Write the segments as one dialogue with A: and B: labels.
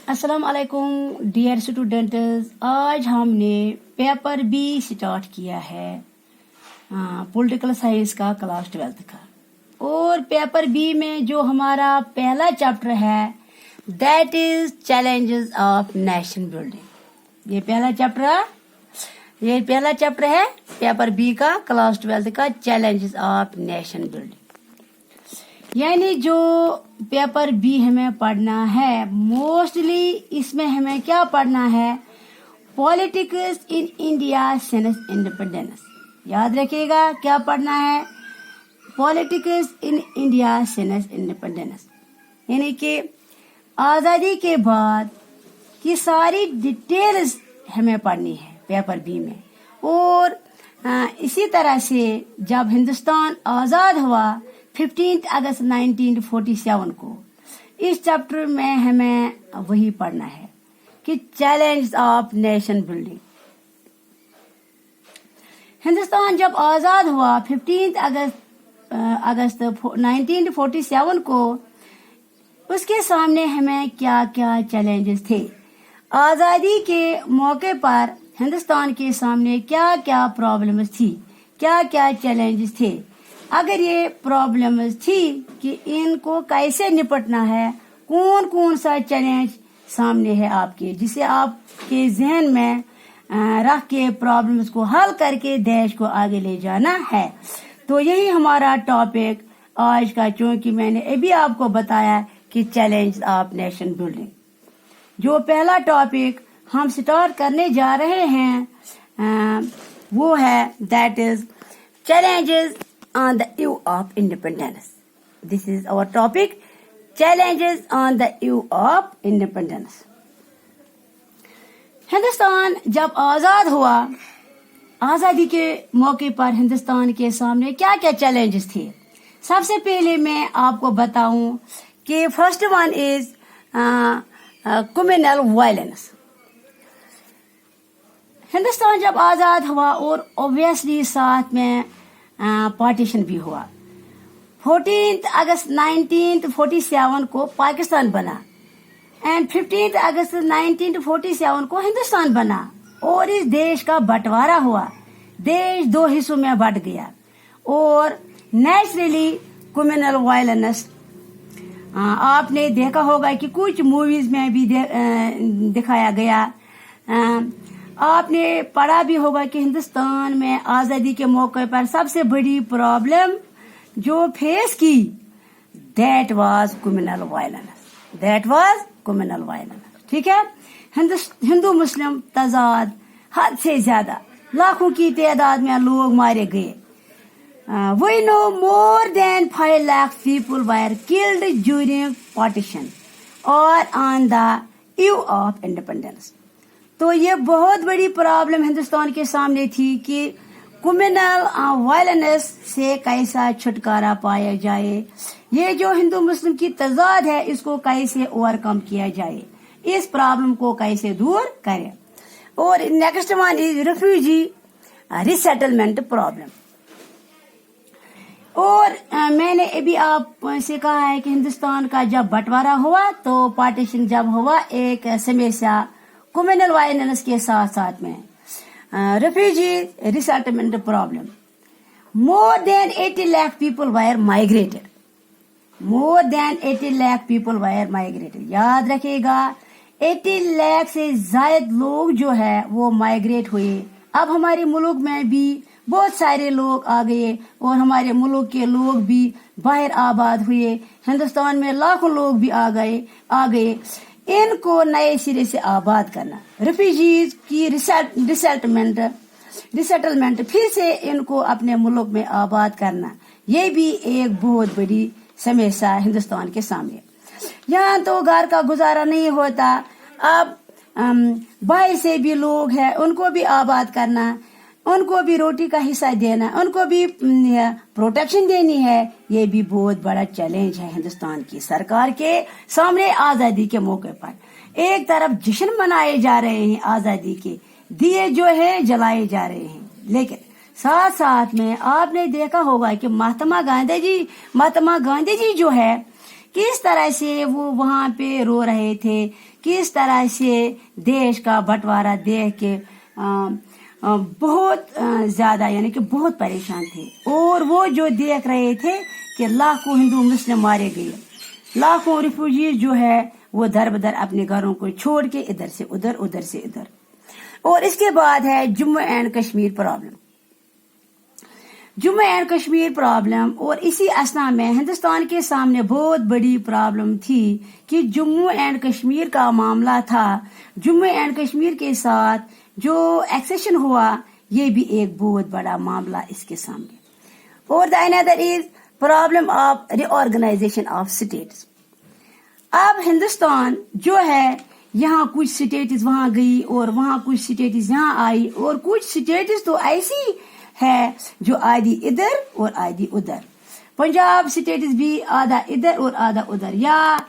A: अस्सलाम वालेकुम dear students. आज हमने पेपर बी स्टार्ट किया है पॉलिटिकल साइंस का क्लास 12 का। और पेपर बी में जो हमारा पहला चैप्टर है that is challenges of nation building. ये पहला चैप्टर है पेपर बी का क्लास 12 का, चैलेंजेस ऑफ नेशन बिल्डिंग। यानी जो पेपर बी हमें पढ़ना है, मोस्टली इसमें हमें क्या पढ़ना है, politics in India since independence. याद रखिएगा क्या पढ़ना है, politics in India since independence, यानी कि आज़ादी के बाद की सारी डिटेल्स हमें पढ़नी है पेपर बी में। और इसी तरह से जब हिंदुस्तान आज़ाद हुआ 15 अगस्त 1947 को, इस चैप्टर में हमें वही पढ़ना है कि challenge of nation building. Hindustan जब आज़ाद हुआ 15 अगस्त 1947 को, उसके सामने हमें क्या क्या चैलेंजेस थे। आज़ादी के मौके पर हिंदुस्तान के सामने क्या क्या प्रॉब्लम्स थी, क्या क्या चैलेंजेस थे। अगर ये प्रॉब्लम्स थी कि इनको कैसे निपटना है, कौन कौन सा चैलेंज सामने है आपके, जिसे आपके जहन में रख के प्रॉब्लम्स को हल करके देश को आगे ले जाना है। तो यही हमारा टॉपिक आज का, चूंकि मैंने अभी आपको बताया कि चैलेंज ऑफ नेशन बिल्डिंग। जो पहला टॉपिक हम स्टार्ट करने जा रहे हैं वो है that is challenges on the eve of independence. This is our topic, challenges on the eve of independence. Hindustan जब आज़ाद हुआ, आज़ादी के मौके पर हिंदुस्तान के सामने क्या क्या चैलेंजेस थे। सबसे पहले मैं आपको बताऊं कि first one is communal violence. Hindustan जब आज़ाद हुआ और ऑब्वियसली साथ में पार्टीशन भी हुआ। 14 अगस्त 1947 को पाकिस्तान बना एंड 15 अगस्त 1947 को हिंदुस्तान बना और इस देश का बंटवारा हुआ। देश दो हिस्सों में बंट गया और नेचुरली कम्युनल वायलेंस आपने देखा होगा कि कुछ मूवीज में भी दिखाया गया। आपने पढ़ा भी होगा कि हिंदुस्तान में आज़ादी के मौके पर सबसे बड़ी प्रॉब्लम जो फेस की दैट वाज कम्युनल वायलेंस। ठीक है, हिंदू मुस्लिम तजाद हद से ज्यादा, लाखों की तादाद में लोग मारे गए। We know more than 5 lakh people were killed during partition or on the eve of independence. तो ये बहुत बड़ी प्रॉब्लम हिंदुस्तान के सामने थी कि कम्युनल वायलेंस से कैसा छुटकारा पाया जाए, ये जो हिंदू मुस्लिम की तजाद है इसको कैसे ओवरकम किया जाए, इस प्रॉब्लम को कैसे दूर करें। और next one is refugee resettlement problem. और मैंने अभी आपसे कहा है कि हिंदुस्तान का जब बंटवारा हुआ तो पार्टीशन जब हुआ, एक समस्या कम्युनल वायलेंस के साथ साथ में refugee resettlement problem. More than 80 lakh people wire migrated. याद रखिएगा 80 लाख से ज्यादा लोग जो है वो माइग्रेट हुए। अब हमारे मुल्क में भी बहुत सारे लोग आ गए और हमारे मुल्क के लोग भी बाहर आबाद हुए। हिंदुस्तान में लाखों लोग भी आ गए। इनको नए सिरे से आबाद करना, रिफ्यूजीज की रिसेटलमेंट फिर से इनको अपने मुल्क में आबाद करना, ये भी एक बहुत बड़ी समस्या हिंदुस्तान के सामने। यहाँ तो घर का गुजारा नहीं होता, अब बाहर से भी लोग हैं, उनको भी आबाद करना, उनको भी रोटी का हिस्सा देना, उनको भी प्रोटेक्शन देनी है, ये भी बहुत बड़ा चैलेंज है हिंदुस्तान की सरकार के सामने। आज़ादी के मौके पर एक तरफ जश्न मनाए जा रहे हैं, आज़ादी के दिए जो है जलाए जा रहे हैं, लेकिन साथ साथ में आपने देखा होगा कि महात्मा गांधी जी जो है किस तरह से वो वहाँ पे रो रहे थे, किस तरह से देश का बंटवारा देख के बहुत ज्यादा यानी कि बहुत परेशान थे। और वो जो देख रहे थे कि लाखों हिंदू मुस्लिम मारे गए, लाखों रिफ्यूजीज जो है वो दर बदर अपने घरों को छोड़ के इधर से उधर, उधर से इधर। और इसके बाद है Jammu and Kashmir problem, Jammu and Kashmir problem. और इसी असना में हिंदुस्तान के सामने बहुत बड़ी प्रॉब्लम थी कि जम्मू एंड कश्मीर का मामला था। जम्मू एंड कश्मीर के साथ जो एक्सेशन हुआ ये भी एक बहुत बड़ा मामला इसके सामने। और the another is problem of reorganisation of states. अब हिंदुस्तान जो है यहाँ कुछ स्टेट्स वहां गई और वहां कुछ स्टेट्स यहाँ आई, और कुछ स्टेट्स तो ऐसी है जो आधी इधर और आधी उधर। पंजाब स्टेट्स भी आधा इधर और आधा उधर। या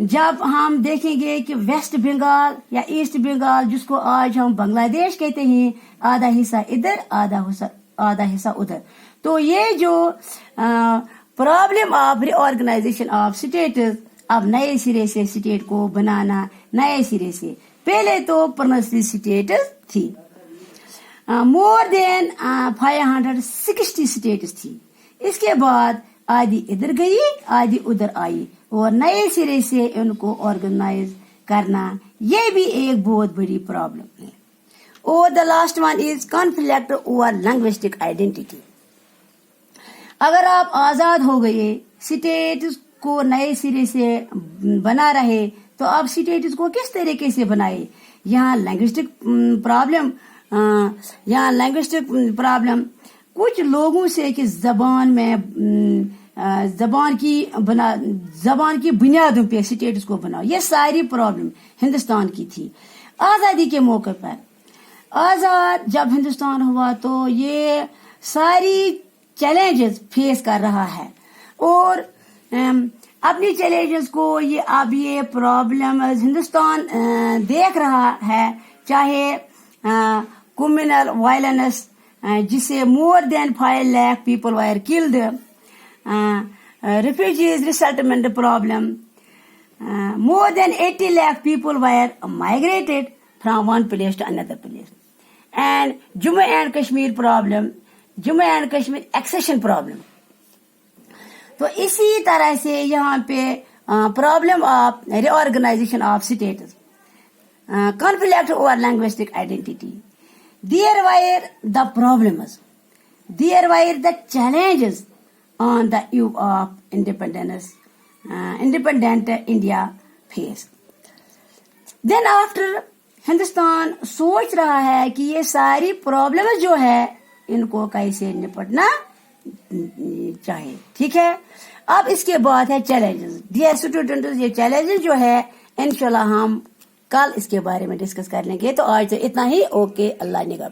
A: जब हम देखेंगे कि वेस्ट बंगाल या ईस्ट बंगाल जिसको आज हम बांग्लादेश कहते हैं, आधा हिस्सा इधर आधा हिस्सा उधर। तो ये जो problem of reorganisation of states, अब नए सिरे से स्टेट को बनाना, नए सिरे से। पहले तो प्रोविंशियल स्टेट्स थी, मोर देन 560 स्टेट्स थी। इसके बाद आधी इधर गई आधी उधर आई, और नए सिरे से उनको ऑर्गेनाइज करना ये भी एक बहुत बड़ी प्रॉब्लम है। और the last one is conflict over linguistic identity. अगर आप आजाद हो गए, स्टेट्स को नए सिरे से बना रहे, तो आप स्टेट्स को किस तरीके से बनाए। यहाँ लैंग्विस्टिक प्रॉब्लम कुछ लोगों से कि जबान की बुनियादों पे स्टेट्स को बनाओ, ये सारी प्रॉब्लम हिंदुस्तान की थी। आजादी के मौके पर आजाद जब हिंदुस्तान हुआ तो ये सारी चैलेंजेस फेस कर रहा है, और अपनी चैलेंजेस को ये प्रॉब्लम हिंदुस्तान देख रहा है। चाहे कम्युनल वायलेंस जिसे more than 5 lakh people were killed, refugees resettlement problem, more than 80 lakh people were migrated from one place to another place, and Jammu and Kashmir problem, Jammu and Kashmir accession problem. तो इसी तरह से यहाँ पे problem of reorganisation of states, conflict over linguistic identity, there were the problems, there were the challenges on the eve of independent India faced. Then after Hindustan सोच रहा है कि ये सारी प्रॉब्लम्स जो है इनको कैसे निपटना चाहिए, ठीक है। अब इसके बाद है चैलेंजेस। डियर स्टूडेंट्स, ये चैलेंजेस जो है इंशाल्लाह हम कल इसके बारे में डिस्कस कर लेंगे। तो आज तो इतना ही। ओके, अल्लाह निगहबान।